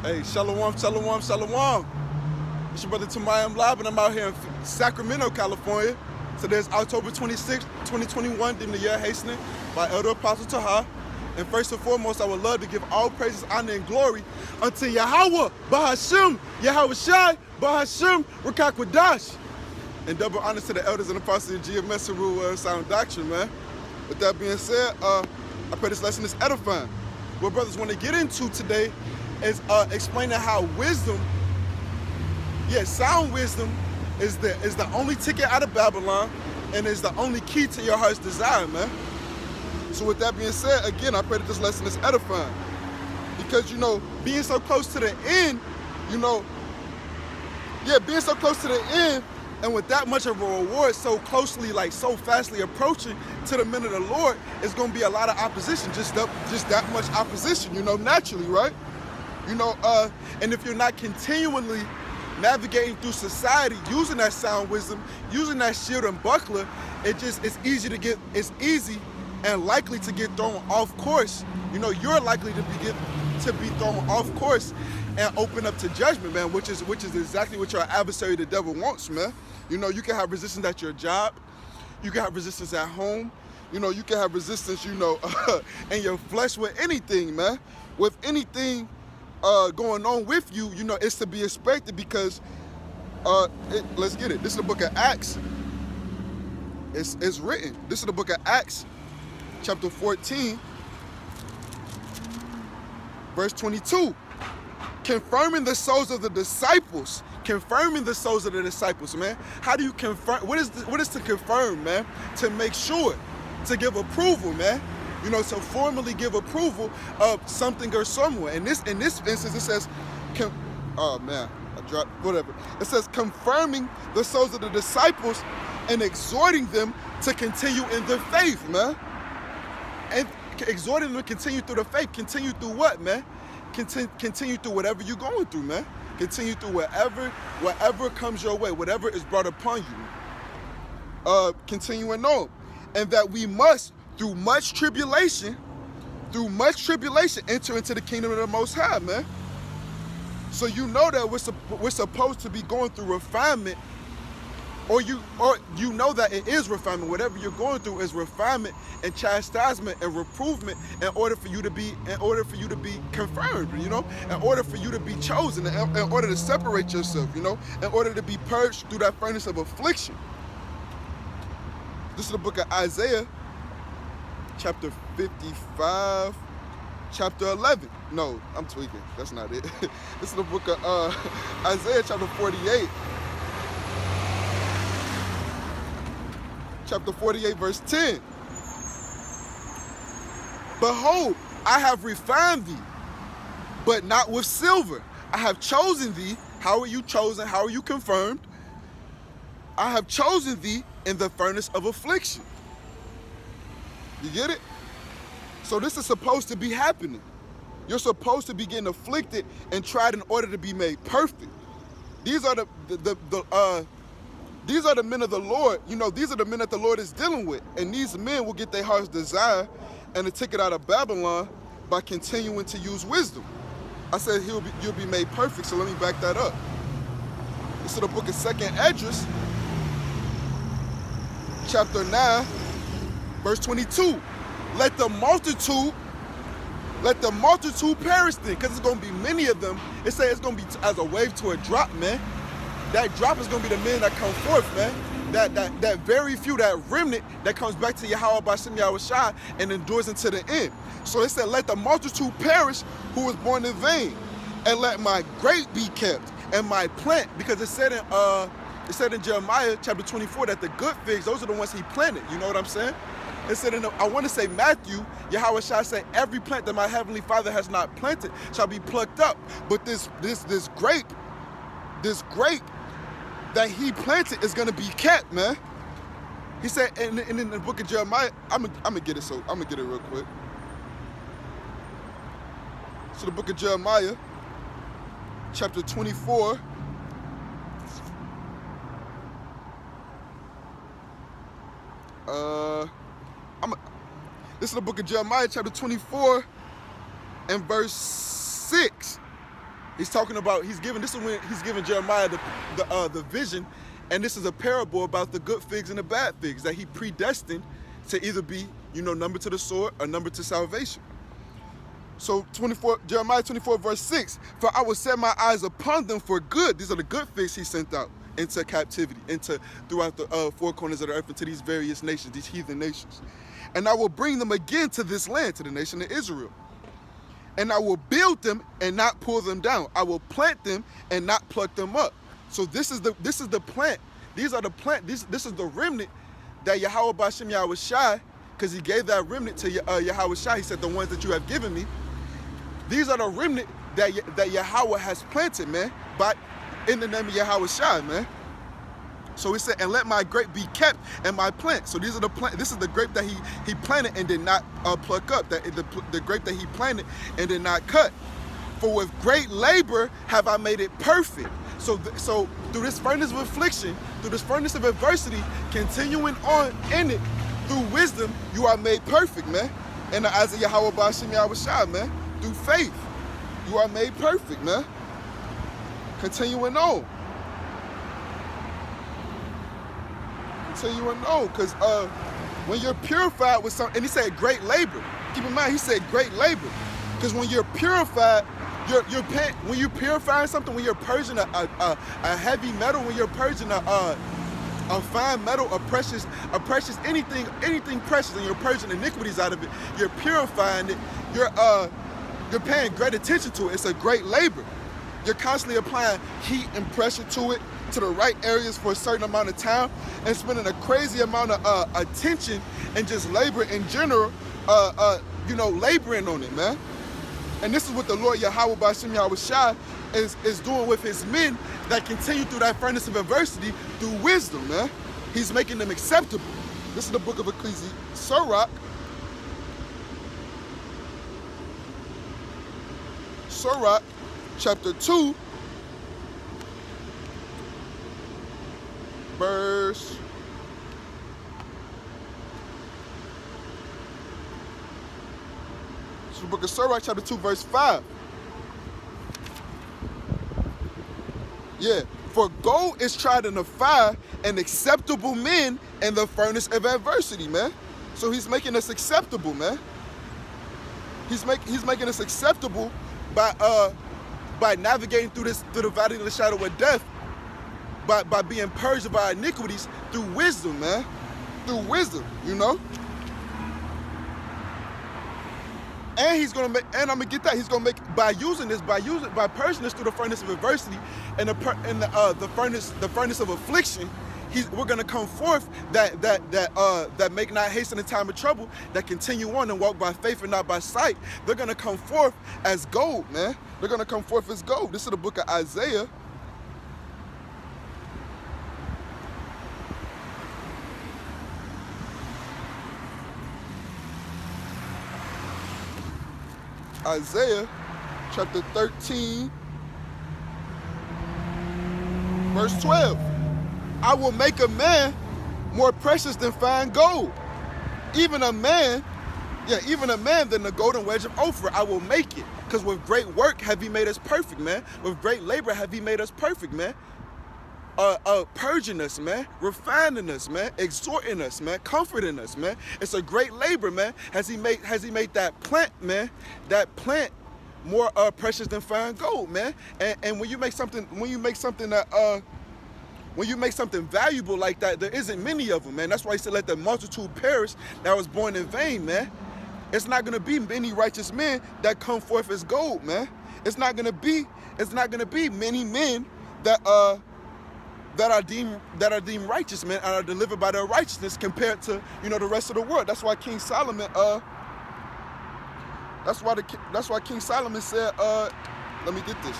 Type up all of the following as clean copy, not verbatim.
Hey, shalom, shalom, shalom. It's your brother Tamayam Live, and I'm out here in Sacramento, California. Today's October 26, 2021, in the year hastening by Elder Apostle Taha. And first and foremost, I would love to give all praises, honor, and glory unto Yahweh, Bahashim, Yahweh Shai, Bahashim, Rakakwadash. And double honors to the elders and apostles of GMS and Rule Sound Doctrine, man. With that being said, I pray this lesson is edifying. What brothers want to get into today is explaining how wisdom, sound wisdom is the only ticket out of Babylon and is the only key to your heart's desire, man. So with that being said, again, I pray that this lesson is edifying. Because, being so close to the end, being so close to the end, and with that much of a reward so closely, so fastly approaching to the men of the Lord, it's going to be a lot of opposition, just that much opposition, naturally, right? And if you're not continually navigating through society, using that sound wisdom, using that shield and buckler, it's easy and likely to get thrown off course. You're likely to be thrown off course and open up to judgment, man, which is exactly what your adversary, the devil, wants, man. You can have resistance at your job, you can have resistance at home, you can have resistance, in your flesh with anything, man. With anything going on with you, it's to be expected because, let's get it. This is the book of Acts. It's written. This is the book of Acts, chapter 14, verse 22. Confirming the souls of the disciples. Confirming the souls of the disciples, man. How do you confirm? What is to confirm, man? To make sure, to give approval, man. To formally give approval of something or someone. In this instance, it says, it says confirming the souls of the disciples and exhorting them to continue in the faith, man. And exhorting them to continue through the faith. Continue through what, man? Continue through whatever you're going through, man. Continue through whatever comes your way, whatever is brought upon you. Continuing on. And that we must, through much tribulation, enter into the kingdom of the Most High, man. So that we're supposed to be going through refinement, or that it is refinement. Whatever you're going through is refinement and chastisement and reprovement in order for you to be confirmed, in order for you to be chosen, in order to separate yourself, in order to be purged through that furnace of affliction. This is the book of Isaiah, chapter 55, chapter 11. No, I'm tweaking. That's not it. This is the book of Isaiah, chapter 48. Chapter 48, verse 10. Behold, I have refined thee, but not with silver. I have chosen thee. How are you chosen? How are you confirmed? I have chosen thee in the furnace of affliction. You get it? So this is supposed to be happening. You're supposed to be getting afflicted and tried in order to be made perfect. These are the men of the Lord. These are the men that the Lord is dealing with. And these men will get their heart's desire and the ticket out of Babylon by continuing to use wisdom. I said you'll be made perfect, so let me back that up. This is the book of 2nd Esdras, chapter 9, verse 22. Let the multitude perish then, because it's going to be many of them. It says it's going to be as a wave to a drop, man. That drop is going to be the men that come forth, man. That very few, that remnant that comes back to Yahweh Bashim Yahweh Shai and endures unto the end. So it said, let the multitude perish who was born in vain, and let my grape be kept and my plant, because it said in Jeremiah chapter 24 that the good figs, those are the ones he planted. You know what I'm saying? It said I want to say Matthew, Yahweh Shai said, every plant that my heavenly Father has not planted shall be plucked up. But this grape that he planted is going to be kept, man. He said, and in the book of Jeremiah, I'm gonna get it real quick. So the book of Jeremiah, chapter 24. This is the book of Jeremiah, chapter 24, and verse 6. He's talking about, this is when he's giving Jeremiah the vision, and this is a parable about the good figs and the bad figs that he predestined to either be, numbered to the sword or numbered to salvation. So Jeremiah 24 verse 6, for I will set my eyes upon them for good. These are the good figs he sent out into captivity, throughout the four corners of the earth, into these various nations, these heathen nations. And I will bring them again to this land, to the nation of Israel. And I will build them and not pull them down. I will plant them and not pluck them up. So this is the plant. These are the plant. This is the remnant that Yahweh B'Shem Yahweh Shai, because he gave that remnant to Yahweh Shai. He said, the ones that you have given me. These are the remnant that Yahweh has planted, man, but in the name of Yahweh Shai, man. So he said, and let my grape be kept and my plant. So these are the plant. This is the grape that he planted and did not pluck up. The grape that he planted and did not cut. For with great labor have I made it perfect. So through this furnace of affliction, through this furnace of adversity, continuing on in it, through wisdom, you are made perfect, man. In the eyes of Yahweh B'Shem Yahweh Shai, man. Through faith, you are made perfect, man. Continuing on. Because when you're purified with something, and he said great labor. Keep in mind, he said great labor. Because when you're purified, when you're purifying something, when you're purging a heavy metal, when you're purging a fine metal, a precious anything precious, and you're purging iniquities out of it, you're purifying it, you're paying great attention to it. It's a great labor. You're constantly applying heat and pressure to it, to the right areas for a certain amount of time, and spending a crazy amount of attention and just labor in general, laboring on it, man. And this is what the Lord Yahweh B'Shem Yahweh Shai is doing with his men that continue through that furnace of adversity through wisdom, man. He's making them acceptable. This is the book of Ecclesiastes, Sirach, chapter 2, verse 5. Yeah, for gold is tried in the fire, and acceptable men in the furnace of adversity, man. So he's making us acceptable, man. He's making us acceptable by navigating through the valley of the shadow of death, by being purged by iniquities through wisdom, man. Through wisdom, And he's gonna make, and I'm gonna get that. He's gonna make by purging this through the furnace of adversity and the furnace of affliction. We're gonna come forth that make not haste in the time of trouble, that continue on and walk by faith and not by sight. They're gonna come forth as gold, man. They're gonna come forth as gold. This is the book of Isaiah. Isaiah chapter 13, verse 12. I will make a man more precious than fine gold. Even a man than the golden wedge of Ophir, I will make it. Because with great work have he made us perfect, man. With great labor have he made us perfect, man. Purging us, man, refining us, man, exhorting us, man, comforting us, man. It's a great labor, man. Has he made that plant, man, more precious than fine gold, man. And when you make something valuable like that, there isn't many of them, man. That's why he said, let the multitude perish that was born in vain, man. It's not gonna be many righteous men that come forth as gold, man. It's not gonna be many men that are deemed righteous, man, and are delivered by their righteousness compared to the rest of the world. That's why King Solomon King Solomon said, let me get this.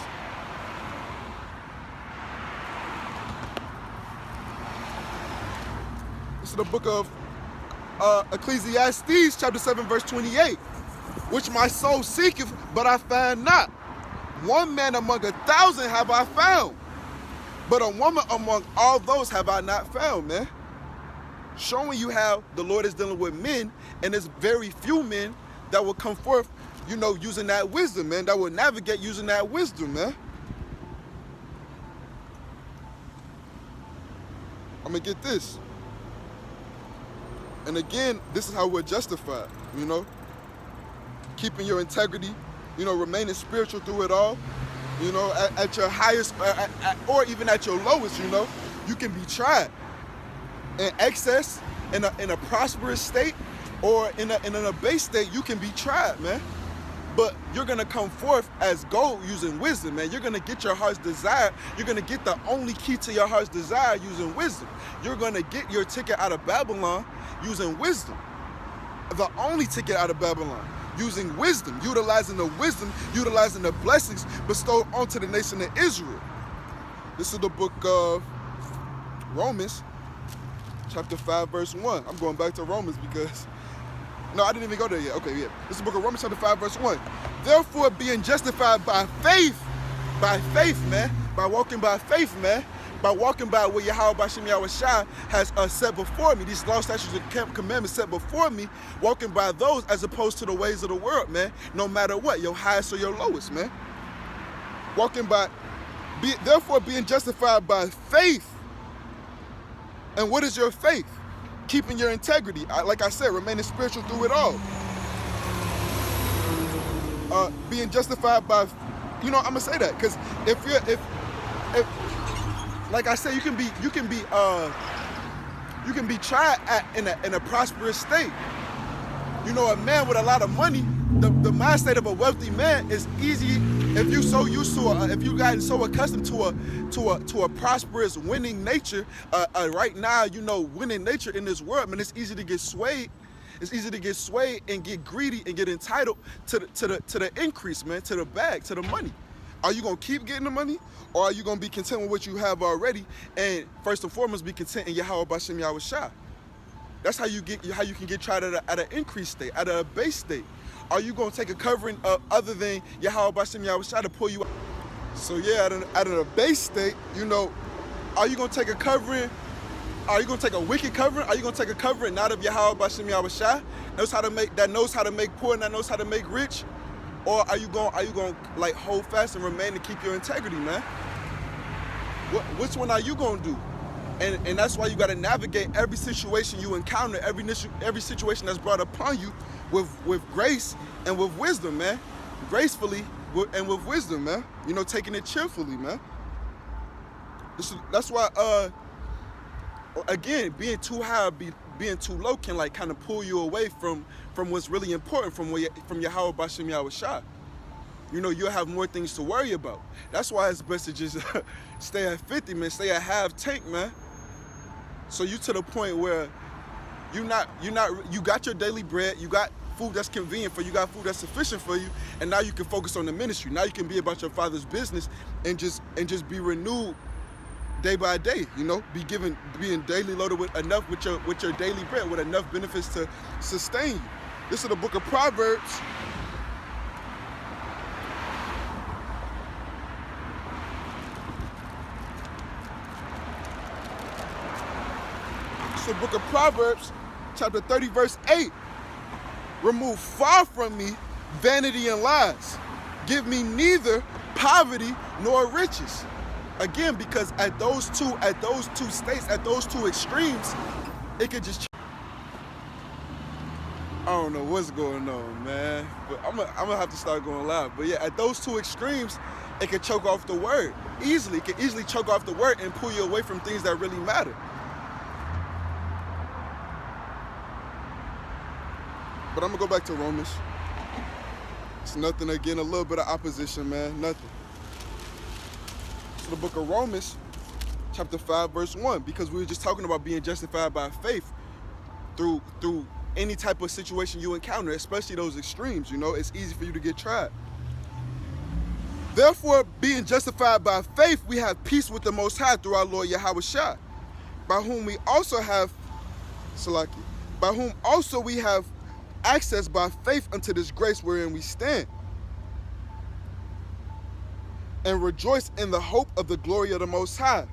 This is the book of Ecclesiastes, chapter 7, verse 28. Which my soul seeketh, but I find not. One man among 1,000 have I found, but a woman among all those have I not found, man. Showing you how the Lord is dealing with men, and there's very few men that will come forth, using that wisdom, man, that will navigate using that wisdom, man. I'm gonna get this. And again, this is how we're justified, you know? Keeping your integrity, you know, remaining spiritual through it all, you know, at your highest, or even at your lowest, you know? You can be tried in excess, in a prosperous state, or in an abased state. You can be tried, man. But you're gonna come forth as gold using wisdom, man. You're gonna get your heart's desire. You're gonna get the only key to your heart's desire using wisdom. You're gonna get your ticket out of Babylon using wisdom. The only ticket out of Babylon, using wisdom, utilizing the wisdom, utilizing the blessings bestowed onto the nation of Israel. This is the book of Romans, chapter 5, verse 1. I'm going back to Romans because, no, I didn't even go there yet. Okay, yeah. This is the book of Romans, chapter 5, verse 1. Therefore, being justified by faith, man, by walking by faith, man, by walking by what Yahweh B'Shem Yahushua has set before me, these law, statutes, and commandments set before me, walking by those as opposed to the ways of the world, man, no matter what, your highest or your lowest, man. Therefore, being justified by faith. And what is your faith? Keeping your integrity. Like I said, remaining spiritual through it all. Being justified by, you know, I'm gonna say that because if like I said, you can be tried in a prosperous state. You know, a man with a lot of money, the mind state of a wealthy man is easy. If you so used to, if you gotten so accustomed to a prosperous, winning nature, right now, you know, winning nature in this world, man, it's easy to get swayed. It's easy to get swayed and get greedy and get entitled to the increase, man, to the bag, to the money. Are you gonna keep getting the money, or are you gonna be content with what you have already? And first and foremost, be content in Yahweh B'Shem Yahushua. That's how you can get tried at an increased state, at a base state. Are you gonna take a covering other than Yahweh B'Shem Yahushua to pull you out? So yeah, at an base state, you know, are you gonna take a covering? Are you gonna take a wicked covering? Are you gonna take a covering not of Yahweh B'Shem Yahushua, knows how to make poor and that knows how to make rich? Or are you going like hold fast and remain to keep your integrity, man? Which one are you gonna do? And that's why you gotta navigate every situation you encounter, every situation that's brought upon you with grace and with wisdom, man. Gracefully and with wisdom, man. You know, taking it cheerfully, man. That's why again, being too high, being too low can like kind of pull you away from what's really important from Yahweh B'Shem Yahushua. You know, you'll have more things to worry about. That's why it's best to just stay at 50, man. Stay at half tank, man. So you to the point where you got your daily bread, you got food that's convenient for you, got food that's sufficient for you, and now you can focus on the ministry. Now you can be about your Father's business and just be renewed day by day, you know, being daily loaded with your daily bread, with enough benefits to sustain you. This is the book of Proverbs. This is the book of Proverbs, chapter 30, verse 8. Remove far from me vanity and lies. Give me neither poverty nor riches. Again, because at those two states, at those two extremes, it could just, I don't know what's going on, man. But I'm gonna have to start going live. But yeah, at those two extremes, it could choke off the word easily. It could easily choke off the word and pull you away from things that really matter. But I'm gonna go back to Romans. It's nothing, again, a little bit of opposition, man, nothing. The book of Romans, chapter 5, verse 1, because we were just talking about being justified by faith through any type of situation you encounter, especially those extremes, you know, it's easy for you to get tried. Therefore, being justified by faith, we have peace with the Most High through our Lord Yahushua, by whom also we have access by faith unto this grace wherein we stand, and rejoice in the hope of the glory of the Most High.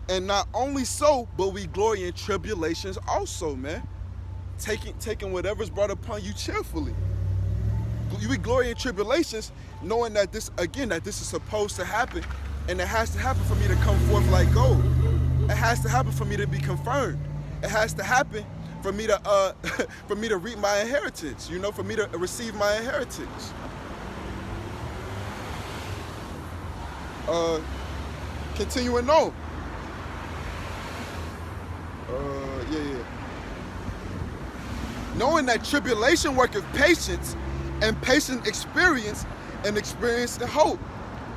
And not only so, but we glory in tribulations also, man. Taking whatever's brought upon you cheerfully. We glory in tribulations, knowing that this is supposed to happen, and it has to happen for me to come forth like gold. It has to happen for me to be confirmed. It has to happen for me to for me to reap my inheritance, you know, for me to receive my inheritance. Continuing on. Yeah. Knowing that tribulation worketh patience, and patience experience, and experience and hope.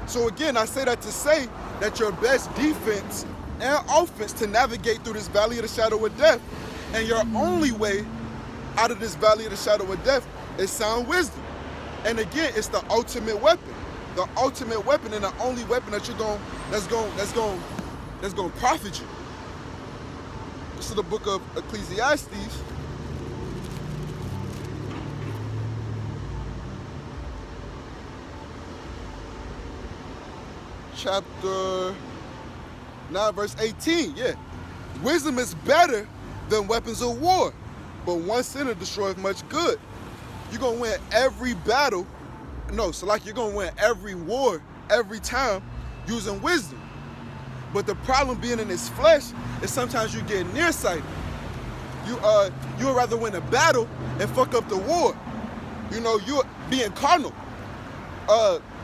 So again, I say that to say that your best defense and offense to navigate through this valley of the shadow of death, and your only way out of this valley of the shadow of death is sound wisdom. And again, it's the ultimate weapon. The ultimate weapon and the only weapon that that's going to profit you. This is the book of Ecclesiastes. Chapter 9, verse 18. Yeah. Wisdom is better than weapons of war, but one sinner destroys much good. You're going to win every battle. No, so like you're going to win every war, every time, using wisdom. But the problem being in this flesh is sometimes you get nearsighted. You'd rather win a battle and fuck up the war. You know, you're being carnal.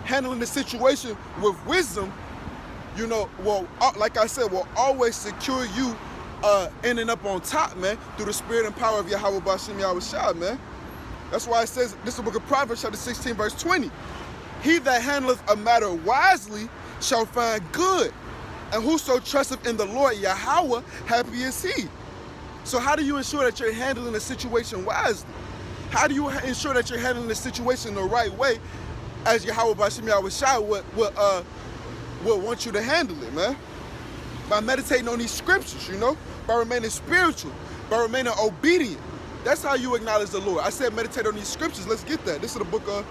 Handling the situation with wisdom, you know, like I said, will always secure you ending up on top, man, through the spirit and power of Yahweh Bashim Yahushua, man. That's why it says, this is the book of Proverbs, chapter 16, verse 20. He that handleth a matter wisely shall find good, and whoso trusteth in the Lord Yahweh, happy is he. So how do you ensure that you're handling the situation wisely? How do you ensure that you're handling the situation the right way, as Yahweh Bashim Yahushua would want you to handle it, man? By meditating on these scriptures, you know, by remaining spiritual, by remaining obedient. That's how you acknowledge the Lord. I said meditate on these scriptures. Let's get that. This is the book of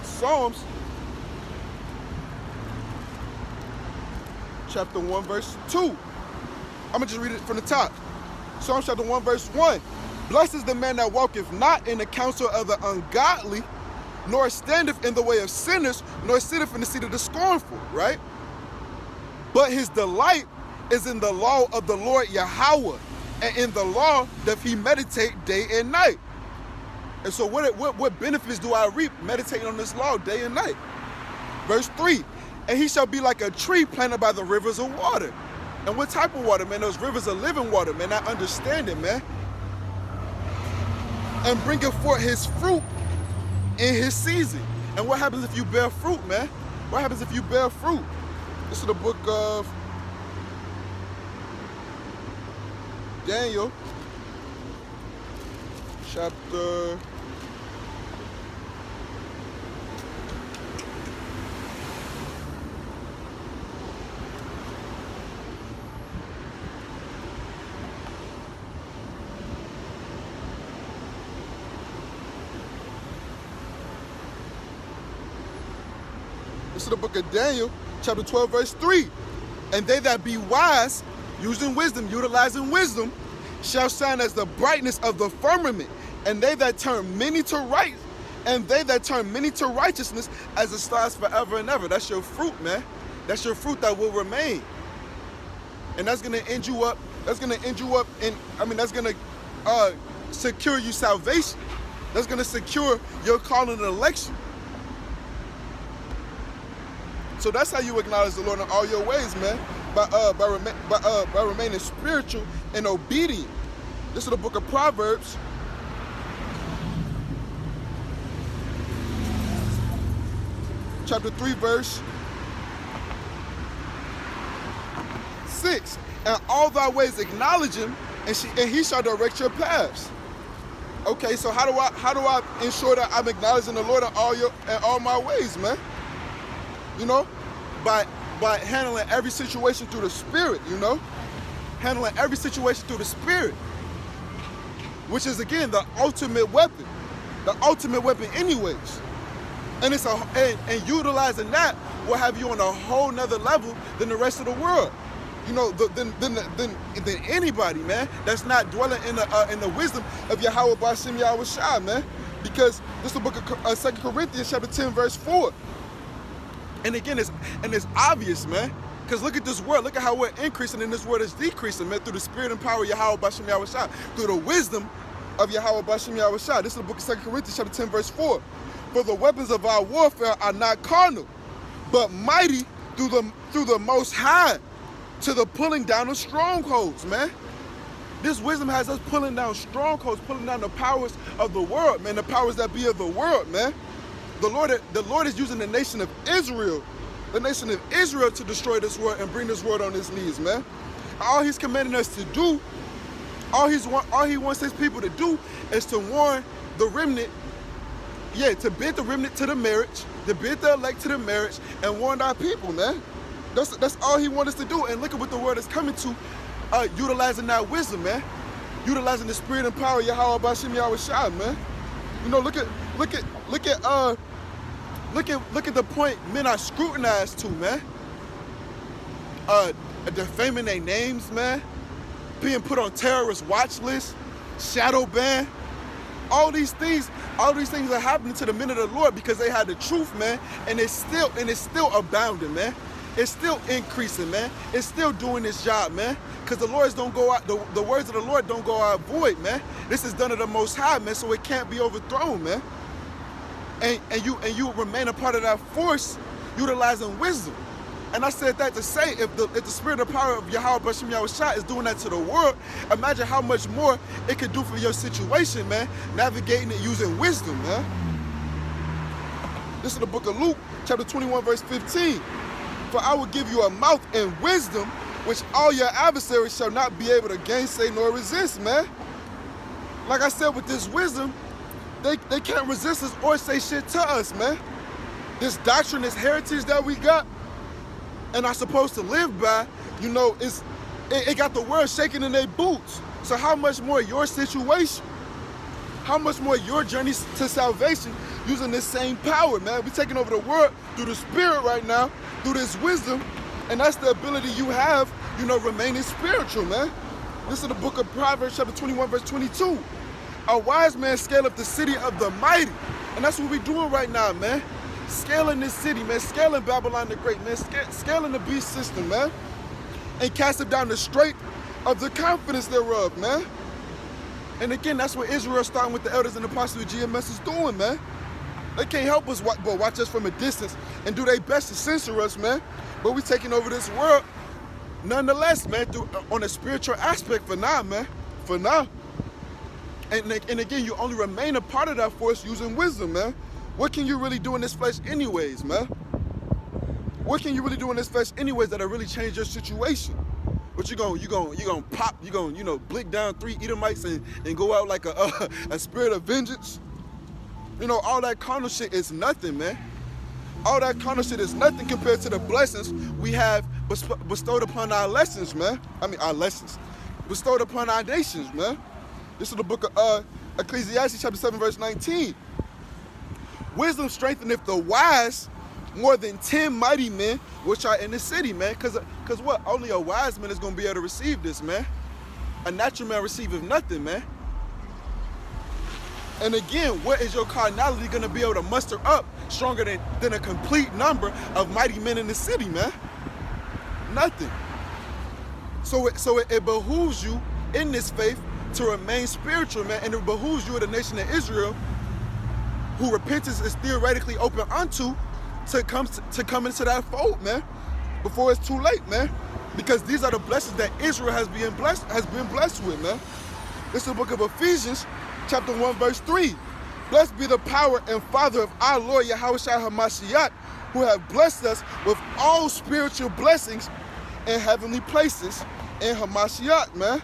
Psalms, chapter 1, verse 2. I'm going to just read it from the top. Psalms chapter 1, verse 1. Blessed is the man that walketh not in the counsel of the ungodly, nor standeth in the way of sinners, nor sitteth in the seat of the scornful, right? But his delight is in the law of the Lord Yahweh, and in the law doth he meditate day and night. And so what benefits do I reap meditating on this law day and night? Verse 3, and he shall be like a tree planted by the rivers of water. And what type of water, man? Those rivers are living water, man. I understand it, man. And bringeth forth his fruit in his season. And what happens if you bear fruit, man? What happens if you bear fruit? This is the book of Daniel, chapter 12, verse 3. And they that be wise, using wisdom, utilizing wisdom, shall shine as the brightness of the firmament. And they that turn many to right, and they that turn many to righteousness, as the stars forever and ever. That's your fruit, man. That's your fruit that will remain. And that's gonna end you up. That's gonna end you up in. That's gonna secure you salvation. That's gonna secure your calling and election. So that's how you acknowledge the Lord in all your ways, man. By remaining spiritual and obedient. This is the book of Proverbs, chapter 3, verse 6. And all thy ways acknowledge him, and he shall direct your paths. Okay, so how do I ensure that I'm acknowledging the Lord in all my ways, man? You know, by handling every situation through the Spirit, you know? Handling every situation through the Spirit. Which is, again, the ultimate weapon. The ultimate weapon anyways. And and utilizing that will have you on a whole nother level than the rest of the world. You know, than anybody, man, that's not dwelling in the wisdom of Yahweh Bashim Yahushua, man. Because this is the book of 2 Corinthians chapter 10, verse 4. And again, it's obvious, man. Because look at this word. Look at how we're increasing and this word is decreasing, man, through the spirit and power of Yahweh B'Shem Yahushua, through the wisdom of Yahweh B'Shem Yahushua. This is the book of 2 Corinthians chapter 10, verse 4. For the weapons of our warfare are not carnal, but mighty through the Most High, to the pulling down of strongholds, man. This wisdom has us pulling down strongholds, pulling down the powers of the world, man, the powers that be of the world, man. The Lord is using the nation of Israel, to destroy this world and bring this world on its knees, man. All he's commanding us to do, all he wants his people to do is to warn the remnant, to bid the remnant to the marriage, to bid the elect to the marriage, and warn our people, man. That's all he wants us to do. And look at what the word is coming to, utilizing that wisdom, man. Utilizing the spirit and power of Yahweh B'Shem Yahushua, man. You know, look at the point men are scrutinized to, man. Defaming their names, man. Being put on terrorist watch lists, shadow ban. All these things are happening to the men of the Lord because they had the truth, man. And it's still abounding, man. It's still increasing, man. It's still doing its job, man. Because the words of the Lord don't go out void, man. This is done of the Most High, man, so it can't be overthrown, man. And you remain a part of that force, utilizing wisdom. And I said that to say, if the spirit and power of Yahweh B'Shem Yahushua is doing that to the world, imagine how much more it could do for your situation, man. Navigating it using wisdom, man. This is the book of Luke, chapter 21, verse 15. For I will give you a mouth and wisdom, which all your adversaries shall not be able to gainsay nor resist, man. Like I said, with this wisdom, they can't resist us or say shit to us, man. This doctrine, this heritage that we got and are supposed to live by, you know, it got the world shaking in their boots. So how much more your situation, how much more your journey to salvation using this same power, man. We're taking over the world through the spirit right now, through this wisdom, and that's the ability you have, you know, remaining spiritual, man. This is the book of Proverbs, chapter 21, verse 22. A wise man scale up the city of the mighty. And that's what we're doing right now, man. Scaling this city, man. Scaling Babylon the Great, man. Scaling the beast system, man. And casting down the strength of the confidence thereof, man. And again, that's what Israel, starting with the elders and apostles of GMS, is doing, man. They can't help us but watch us from a distance and do their best to censor us, man. But we're taking over this world nonetheless, man, on a spiritual aspect for now, man. For now. And again, you only remain a part of that force using wisdom, man. What can you really do in this flesh anyways, man? What can you really do in this flesh anyways that'll really change your situation? But you gonna pop, you know, blick down 3 Edomites and go out like a spirit of vengeance? You know, all that carnal shit is nothing, man. All that carnal shit is nothing compared to the blessings we have bestowed upon our lessons, man. Our lessons. Bestowed upon our nations, man. This is the book of Ecclesiastes chapter 7, verse 19. Wisdom strengtheneth the wise more than 10 mighty men which are in the city, man. Because what? Only a wise man is going to be able to receive this, man. A natural man receiveth nothing, man. And again, what is your carnality going to be able to muster up stronger than a complete number of mighty men in the city, man? Nothing. So it behooves you in this faith to remain spiritual, man, and it behooves you, the nation of Israel, who repentance is theoretically open unto, to come into that fold, man, before it's too late, man. Because these are the blessings that Israel has been blessed with, man. This is the book of Ephesians, chapter 1, verse 3. Blessed be the power and Father of our Lord Yahushua HaMashiach, who have blessed us with all spiritual blessings in heavenly places in HaMashiach, man.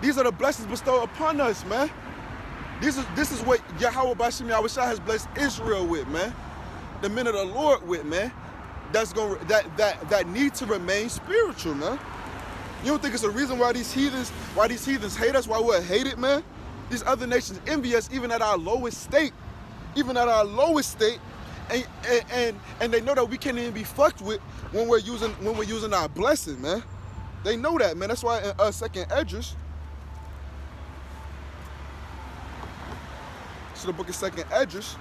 These are the blessings bestowed upon us, man. This is what Yahweh B'Shem Yahushua has blessed Israel with, man. The men of the Lord with, man. That need to remain spiritual, man. You don't think it's a reason why these heathens hate us, why we're hated, man? These other nations envy us even at our lowest state. Even at our lowest state. And they know that we can't even be fucked with when we're using our blessing, man. They know that, man. That's why in 2nd Esdras, So the book of 2nd Esdras,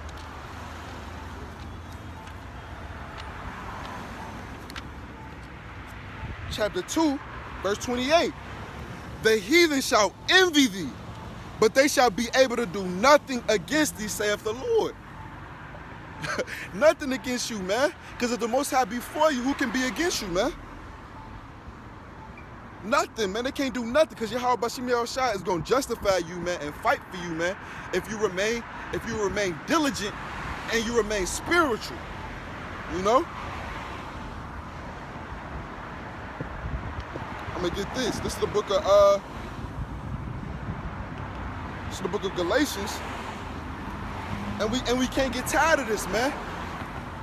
chapter 2, verse 28. The heathen shall envy thee, but they shall be able to do nothing against thee, saith the Lord. Nothing against you, man. Because if the Most High be for you, who can be against you, man? Nothing, man. They can't do nothing because Yahweh Bashim Yahushua is going to justify you, man, and fight for you, man, if you remain diligent and you remain spiritual, you know? I'm going to get this. This is the book of Galatians. And we can't get tired of this, man.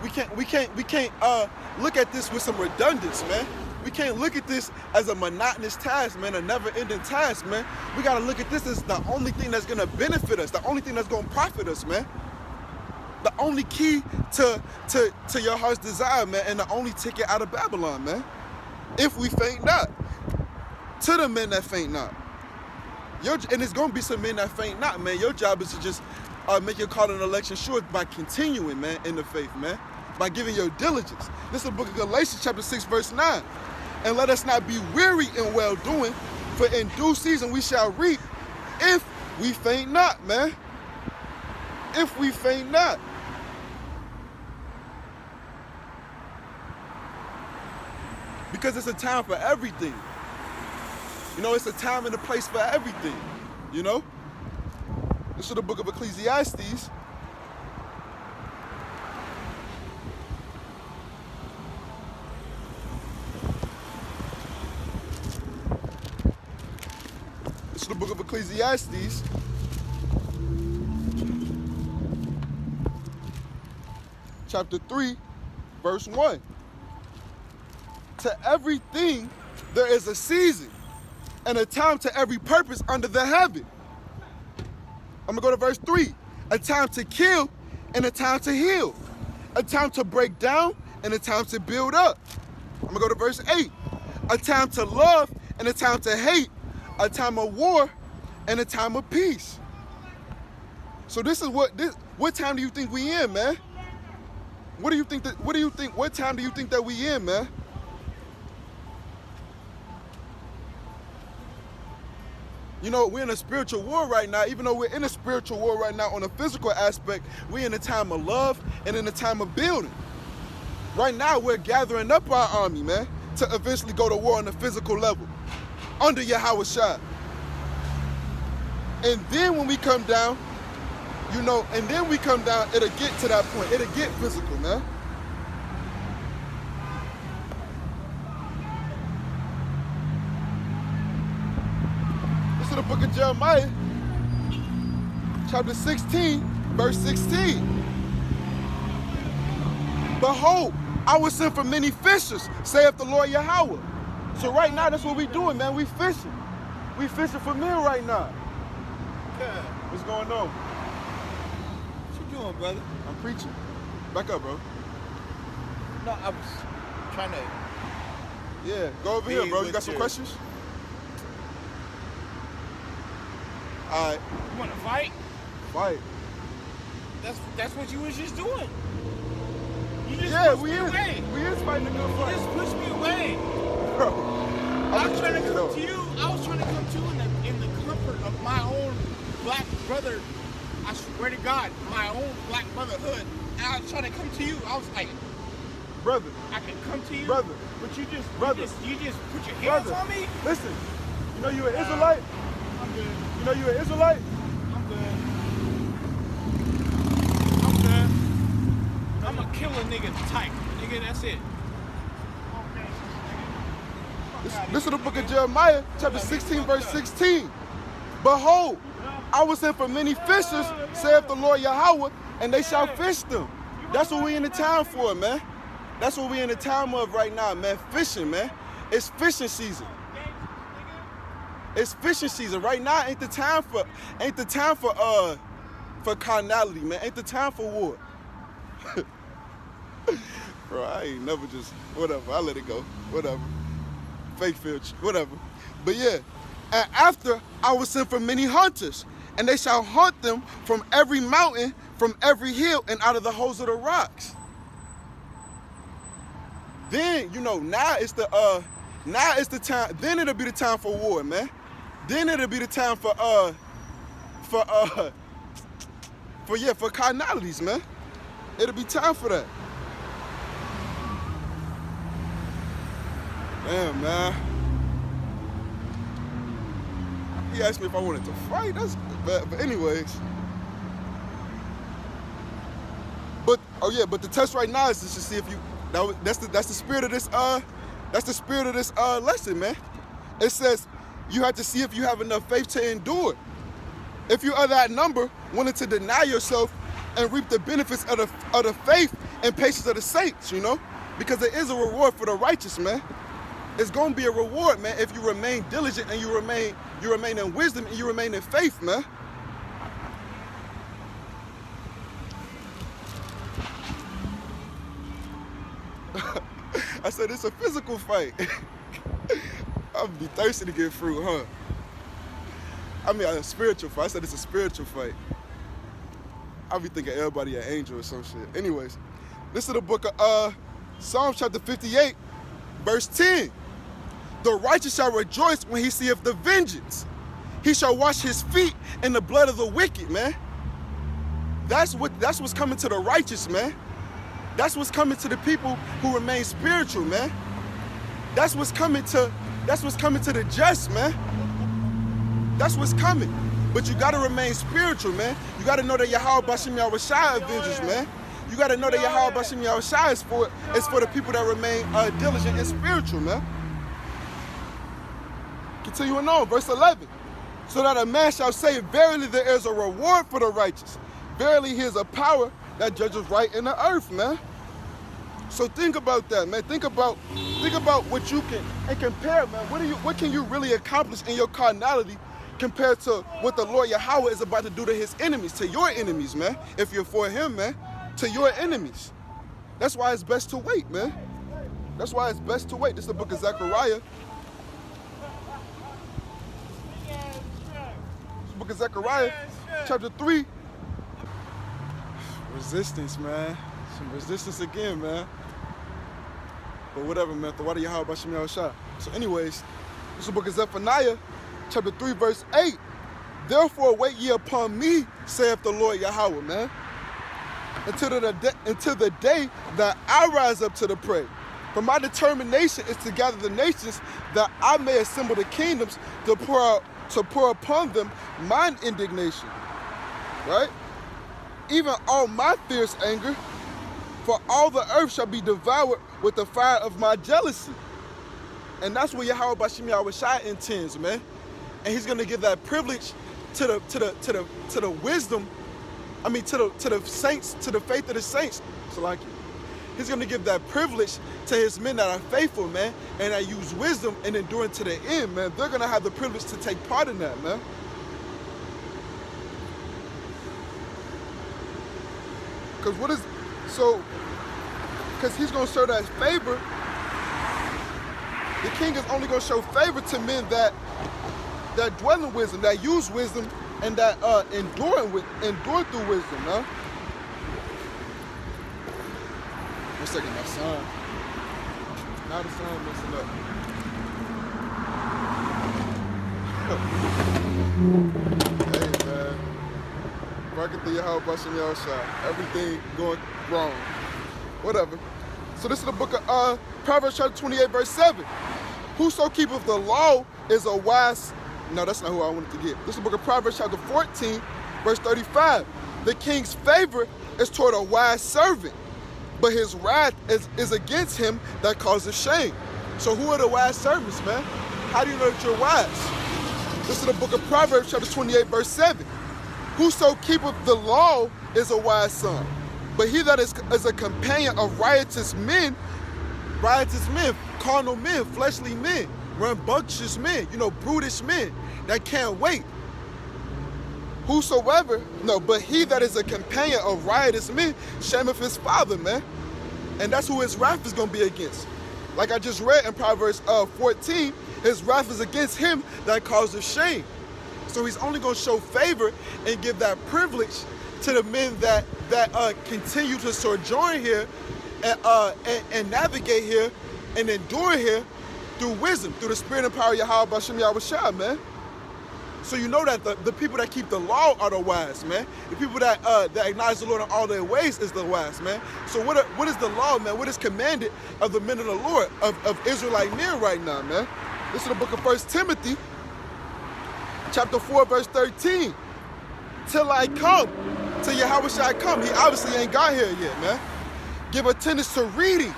We can't look at this with some redundance, man. We can't look at this as a monotonous task, man, a never-ending task, man. We gotta look at this as the only thing that's gonna benefit us, the only thing that's gonna profit us, man. The only key to your heart's desire, man, and the only ticket out of Babylon, man. If we faint not. To the men that faint not. And it's gonna be some men that faint not, man. Your job is to just make your call and election sure by continuing, man, in the faith, man. By giving your diligence. This is the book of Galatians, chapter 6, verse 9. And let us not be weary in well-doing, for in due season we shall reap if we faint not, man. If we faint not. Because it's a time for everything. You know, it's a time and a place for everything, you know? This is the book of Ecclesiastes. This is the book of Ecclesiastes. Chapter 3, verse 1. To everything there is a season, and a time to every purpose under the heaven. I'm gonna go to verse 3. A time to kill and a time to heal. A time to break down and a time to build up. I'm gonna go to verse 8. A time to love and a time to hate. A time of war and a time of peace. So this is what time do you think we in, man? What time do you think that we in, man? You know, we're in a spiritual war right now. Even though we're in a spiritual war right now on a physical aspect, we're in a time of love and in a time of building. Right now, we're gathering up our army, man, to eventually go to war on the physical level under Yahweh Shai. And then when we come down, you know, it'll get to that point. It'll get physical, man. The book of Jeremiah, chapter 16, verse 16. Behold, I will send for many fishers, saith the Lord Yahweh. So right now, that's what we doing, man. We fishing. We fishing for men right now. Yeah. What's going on? What you doing, brother? I'm preaching. Back up, bro. No, I was trying to... Yeah, go over here, bro. You got some questions? All right. You want to fight? Fight. That's what you was just doing. You just pushed me away. We is fighting a good fight. You just pushed me away. Bro, I was trying to come to you. I was trying to come to you in the comfort of my own black brother. I swear to God, my own black brotherhood. And I was trying to come to you. I was like, brother, I can come to you, brother, but you just put your hands brother, on me. Listen, you know you an Israelite. I'm good. You know you an Israelite. I'm good. I'm good. I'm a kill a nigga type. Nigga, that's it. This is the book of Jeremiah, chapter 16, verse 16. Behold, I will send for many fishers, saith the Lord Yahweh, and they shall fish them. That's what we in the town for, man. That's what we in the time of right now, man. Fishing, man. It's fishing season. It's fishing season. Right now ain't the time for carnality, man. Ain't the time for war. Bro, I ain't never just whatever. I let it go. Whatever. Fake filch, whatever. But yeah. And after I was sent for many hunters, and they shall hunt them from every mountain, from every hill, and out of the holes of the rocks. Then, you know, now it's the time, then it'll be the time for war, man. Then it'll be the time for carnalities, man. It'll be time for that. Damn, man. He asked me if I wanted to fight. But anyways. But the test right now is just to see if you. That's the spirit of this. That's the spirit of this lesson, man. It says you have to see if you have enough faith to endure. If you are that number, willing to deny yourself and reap the benefits of the faith and patience of the saints, you know, because there is a reward for the righteous, man. It's gonna be a reward, man, if you remain diligent and you remain in wisdom and you remain in faith, man. I said it's a physical fight. I'll be thirsty to get fruit, huh? I mean, a spiritual fight. I said it's a spiritual fight. I'll be thinking everybody an angel or some shit. Anyways, this is the book of Psalms chapter 58, verse 10. The righteous shall rejoice when he seeth the vengeance. He shall wash his feet in the blood of the wicked, man. That's what's coming to the righteous, man. That's what's coming to the people who remain spiritual, man. That's what's coming to the just, man. That's what's coming. But you gotta remain spiritual, man. You gotta know that Yahweh Bashim Yahushua avenges, man. You gotta know that Yahweh Bashim Yahushua is for the people that remain diligent and spiritual, man. Continuing on, verse 11. So that a man shall say, verily there is a reward for the righteous. Verily he is a power that judges right in the earth, man. So think about that, man. Think about what you can, and compare, man. What can you really accomplish in your carnality compared to what the Lord Yahweh is about to do to his enemies, to your enemies, man. If you're for him, man, to your enemies. That's why it's best to wait, man. That's why it's best to wait. This is the book of Zechariah. Book of Zechariah, chapter 3. Resistance, man. Some resistance again, man. But whatever, man. Thawada Yahweh Bashim Yahushua. So anyways, this is the book of Zephaniah, chapter 3, verse 8. Therefore wait ye upon me, saith the Lord Yahweh, man. Until the day that I rise up to the prey. For my determination is to gather the nations, that I may assemble the kingdoms to pour upon them mine indignation, right? Even all my fierce anger, for all the earth shall be devoured with the fire of my jealousy. And that's what Yahweh Bashim Yahushua intends, man. And he's gonna give that privilege to the wisdom, I mean to the saints, to the faith of the saints. So like he's gonna give that privilege to his men that are faithful, man, and that use wisdom and endure to the end, man. They're gonna have the privilege to take part in that, man. Because he's gonna show that favor. The king is only gonna show favor to men that dwell in wisdom, that use wisdom, and that endure through wisdom, man. One second, my son. Now the son messing up. Hey, man. Working through Yahweh Bashim Yahushua. Everything going wrong. Whatever. So this is the book of Proverbs chapter 28, verse 7. Whoso keepeth the law is a wise... No, that's not who I wanted to get. This is the book of Proverbs chapter 14, verse 35. The king's favor is toward a wise servant, but his wrath is against him that causes shame. So who are the wise servants, man? How do you know that you're wise? This is the book of Proverbs chapter 28, verse 7. Whoso keepeth the law is a wise son, but he that is a companion of riotous men, carnal men, fleshly men, rambunctious men, brutish men that can't wait. But he that is a companion of riotous men shameth his father, man. And that's who his wrath is going to be against. Like I just read in Proverbs 14, his wrath is against him that causes shame. So he's only going to show favor and give that privilege to the men that continue to sojourn here and navigate here and endure here through wisdom, through the spirit and power of Yahweh Bashem Yahushua, man. So you know that the people that keep the law are the wise, man. The people that acknowledge the Lord in all their ways is the wise, man. So what is the law, man? What is commanded of the men of the Lord, of Israelite men right now, man? This is the book of 1 Timothy, chapter 4, verse 13. Till I come, till Yahweh shall come. He obviously ain't got here yet, man. Give attendance to reading,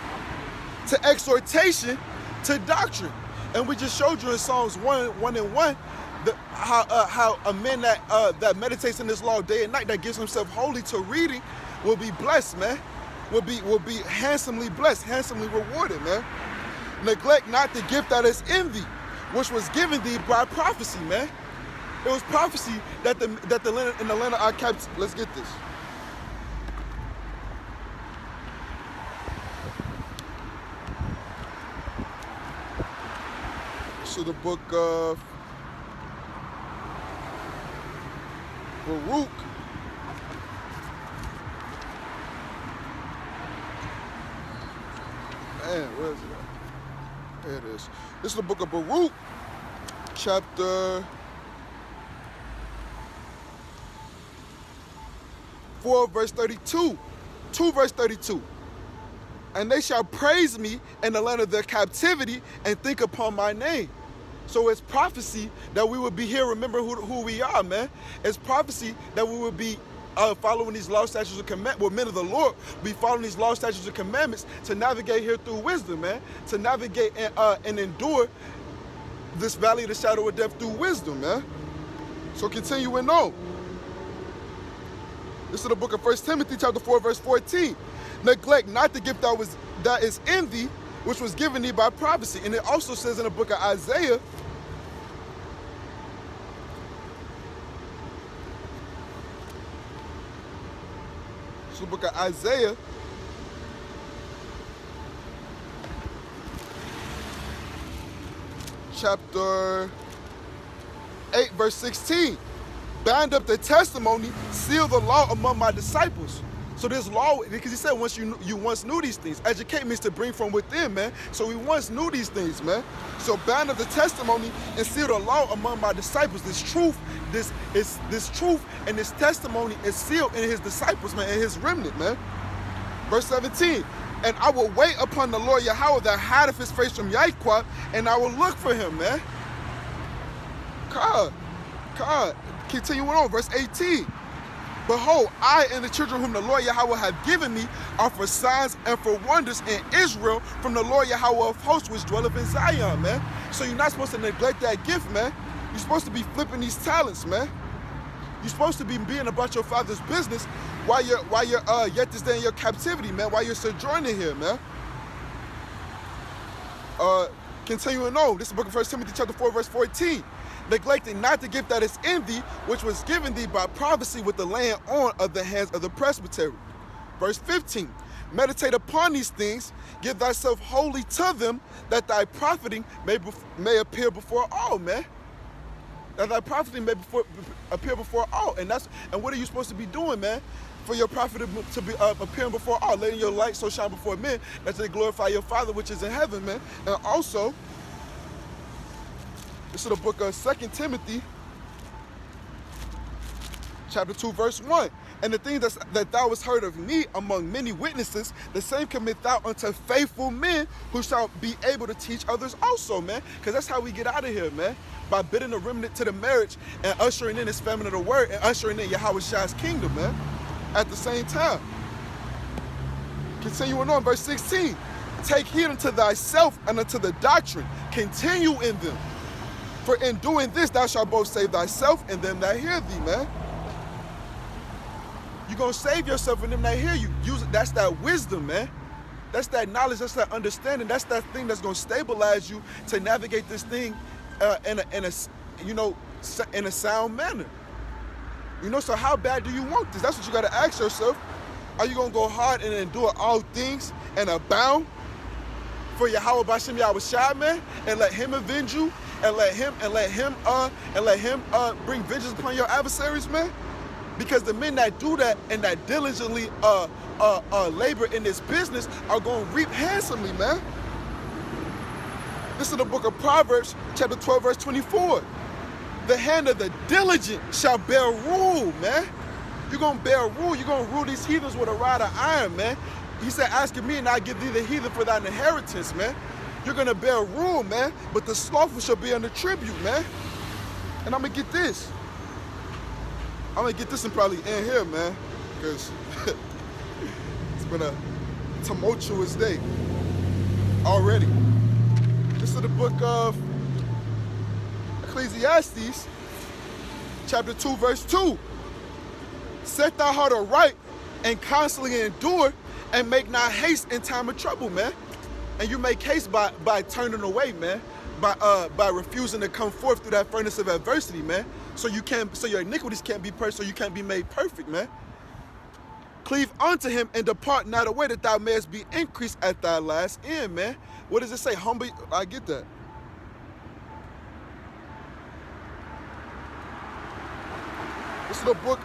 to exhortation, to doctrine. And we just showed you in Psalms 1 and 1, how a man that meditates in this law day and night, that gives himself wholly to reading, will be blessed, man. Will be handsomely blessed, handsomely rewarded, man. Neglect not the gift that is in thee, which was given thee by prophecy, man. It was prophecy that in the land of our captivity. Let's get this. So the book of Baruch, man, where is it at? There it is. This is the book of Baruch, chapter 4, verse 32. 2 verse 32. And they shall praise me in the land of their captivity and think upon my name. So it's prophecy that we would be here, remember who we are, man. It's prophecy that we would be following these law, statutes, and commandments. Well, men of the Lord be following these law, statutes, and commandments to navigate here through wisdom, man. To navigate and endure this valley of the shadow of death through wisdom, man. So continuing on. This is the book of 1 Timothy, chapter 4, verse 14. Neglect not the gift that is in thee, which was given thee by prophecy. And it also says in the book of Isaiah, the book of Isaiah, chapter 8, verse 16. Bind up the testimony, seal the law among my disciples. So this law, because he said once you once knew these things. Educate means to bring from within, man. So we once knew these things, man. So bind up the testimony and seal the law among my disciples. This truth and this testimony is sealed in his disciples, man, in his remnant, man. Verse 17. And I will wait upon the Lord Yahweh that hideth his face from Yahweh, and I will look for him, man. God. Continuing on, verse 18. Behold, I and the children whom the Lord Yahweh hath given me are for signs and for wonders in Israel from the Lord Yahweh of hosts, which dwelleth in Zion, man. So you're not supposed to neglect that gift, man. You're supposed to be flipping these talents, man. You're supposed to be being about your father's business while you're yet this day in your captivity, man, while you're sojourning here, man. Continuing on, this is the book of 1 Timothy chapter 4, verse 14. Neglecting not the gift that is in thee, which was given thee by prophecy with the laying on of the hands of the presbytery. Verse 15. Meditate upon these things, give thyself wholly to them, that thy profiting may appear before all, man. That thy profiting may appear before all. And what are you supposed to be doing, man? For your profit to be appearing before all, letting your light so shine before men that they glorify your Father which is in heaven, man. And also, this is the book of 2 Timothy, chapter 2, verse 1. And the thing that thou hast heard of me among many witnesses, the same commit thou unto faithful men who shall be able to teach others also, man. Because that's how we get out of here, man. By bidding the remnant to the marriage and ushering in his famine of the word and ushering in Yahweh Shai's kingdom, man. At the same time. Continuing on, verse 16. Take heed unto thyself and unto the doctrine. Continue in them. For in doing this, thou shalt both save thyself and them that hear thee, man. You're going to save yourself and them that hear you. That's that wisdom, man. That's that knowledge. That's that understanding. That's that thing that's going to stabilize you to navigate this thing in a sound manner. You know, so how bad do you want this? That's what you got to ask yourself. Are you going to go hard and endure all things and abound for Yahweh Bashem Yahushua, man, and let him avenge you and let him bring vengeance upon your adversaries, man? Because the men that do that and that diligently labor in this business are going to reap handsomely, man. This is the book of Proverbs, chapter 12, verse 24. The hand of the diligent shall bear rule, man. You're going to bear rule. You're going to rule these heathens with a rod of iron, man. He said, ask of me and I give thee the heathen for thine inheritance, man. You're going to bear rule, man. But the slothful shall be under tribute, man. And I'm going to get this. I'm going to get this and probably end here, man. Because it's been a tumultuous day already. This is the book of Ecclesiastes, chapter 2, verse 2. Set thy heart aright and constantly endure, and make not haste in time of trouble, man. And you make haste by turning away, man. By refusing to come forth through that furnace of adversity, man. So your iniquities can't be perfect, so you can't be made perfect, man. Cleave unto him and depart not away, that thou mayest be increased at thy last end, man. What does it say? Humble. I get that. This is the book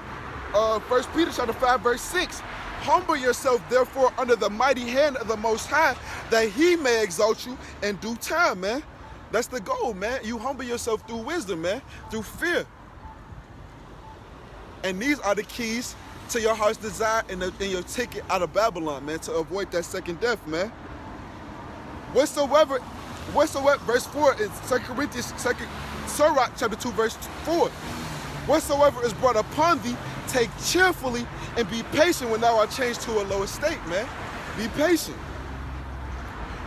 of 1 Peter chapter 5, verse 6. Humble yourself, therefore, under the mighty hand of the Most High, that he may exalt you in due time, man. That's the goal, man. You humble yourself through wisdom, man, through fear. And these are the keys to your heart's desire and your ticket out of Babylon, man, to avoid that second death, man. Whatsoever, verse 4 in 2 Corinthians, Sirach chapter 2, verse 4. Whatsoever is brought upon thee, take cheerfully and be patient when thou art changed to a low estate, man. Be patient.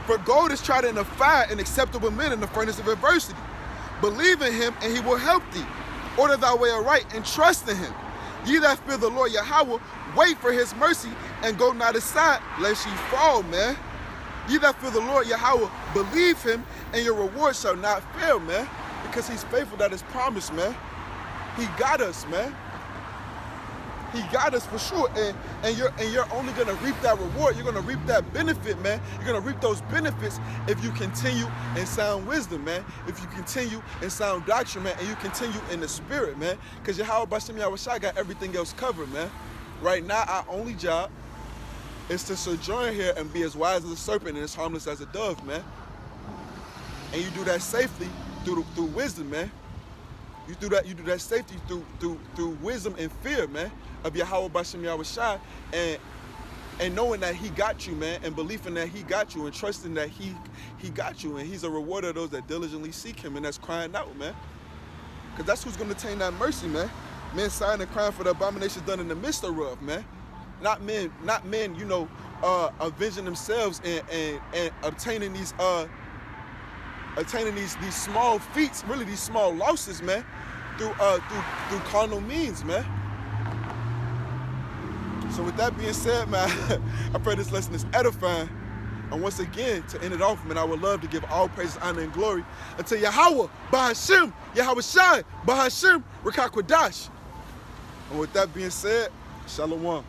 For gold is tried in the fire, and acceptable men in the furnace of adversity. Believe in him, and he will help thee. Order thy way aright, and trust in him. Ye that fear the Lord Yahweh, wait for his mercy, and go not aside, lest ye fall, man. Ye that fear the Lord Yahweh, believe him, and your reward shall not fail, man. Because he's faithful that is promised, man. He got us, man. He got us for sure, and you're only gonna reap that reward. You're gonna reap that benefit, man. You're gonna reap those benefits if you continue in sound wisdom, man. If you continue in sound doctrine, man, and you continue in the spirit, man. Because Yahweh Bashem Yahushua got everything else covered, man. Right now, our only job is to sojourn here and be as wise as a serpent and as harmless as a dove, man. And you do that safely through wisdom, man. You do that safety through wisdom and fear, man, of Yahweh Bashem Yahushua, and knowing that he got you, man, and believing that he got you, and trusting that he got you, and he's a rewarder of those that diligently seek him, and that's crying out, man. Because that's who's going to attain that mercy, man. Men sighing and crying for the abominations done in the midst thereof, man. Not men, you know, avenging themselves and obtaining these small feats, really these small losses, man, through carnal means, man. So with that being said, man, I pray this lesson is edifying. And once again, to end it off, man, I would love to give all praise, honor, and glory unto Yahweh, Bahashim, Yahawashi, Bahashim, Rakakwadash. And with that being said, Shalom.